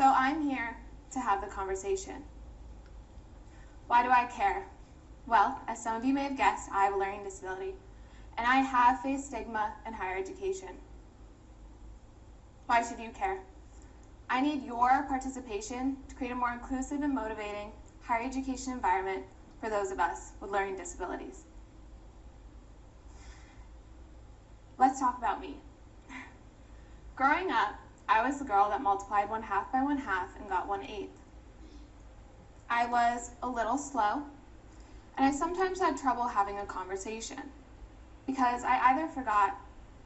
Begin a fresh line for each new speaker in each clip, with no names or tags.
So I'm here to have the conversation. Why do I care? Well, as some of you may have guessed, I have a learning disability, and I have faced stigma in higher education. Why should you care? I need your participation to create a more inclusive and motivating higher education environment for those of us with learning disabilities. Let's talk about me. Growing up, I was the girl that multiplied 1/2 by 1/2 and got 1/8. I was a little slow, and I sometimes had trouble having a conversation because I either forgot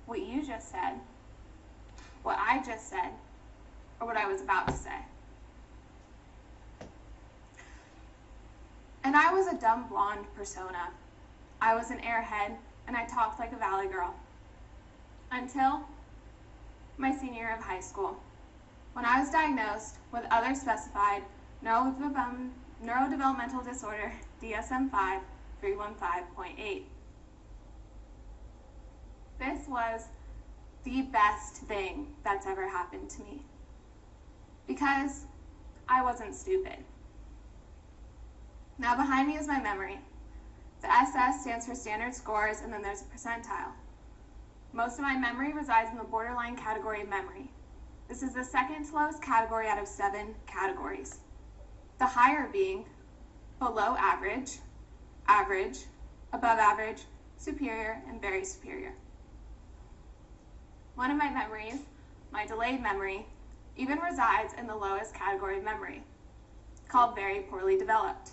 what you just said, what I just said, or what I was about to say. And I was a dumb blonde persona. I was an airhead, and I talked like a valley girl. Until my senior year of high school, when I was diagnosed with other specified neurodevelopmental disorder, DSM-5 315.8. This was the best thing that's ever happened to me because I wasn't stupid. Now behind me is my memory. The SS stands for standard scores, and then there's a percentile. Most of my memory resides in the borderline category of memory. This is the second to lowest category out of 7 categories. The higher being below average, average, above average, superior, and very superior. One of my memories, my delayed memory, even resides in the lowest category of memory, called very poorly developed.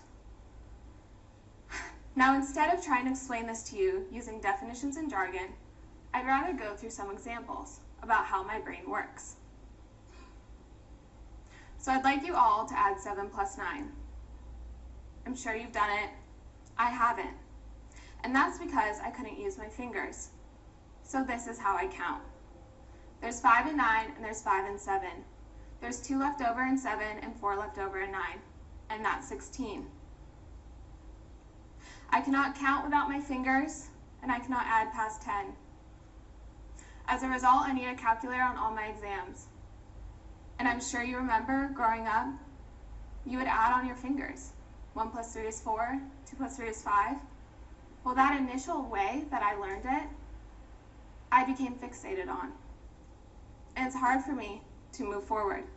Now, instead of trying to explain this to you using definitions and jargon, I'd rather go through some examples about how my brain works. So I'd like you all to add 7 plus 9. I'm sure you've done it. I haven't. And that's because I couldn't use my fingers. So this is how I count. There's 5 and 9, and there's 5 and 7. There's 2 left over in 7 and 4 left over in 9. And that's 16. I cannot count without my fingers, and I cannot add past 10. As a result, I need a calculator on all my exams. And I'm sure you remember growing up, you would add on your fingers. 1 plus 3 is 4, 2 plus 3 is 5. Well, that initial way that I learned it, I became fixated on. And it's hard for me to move forward.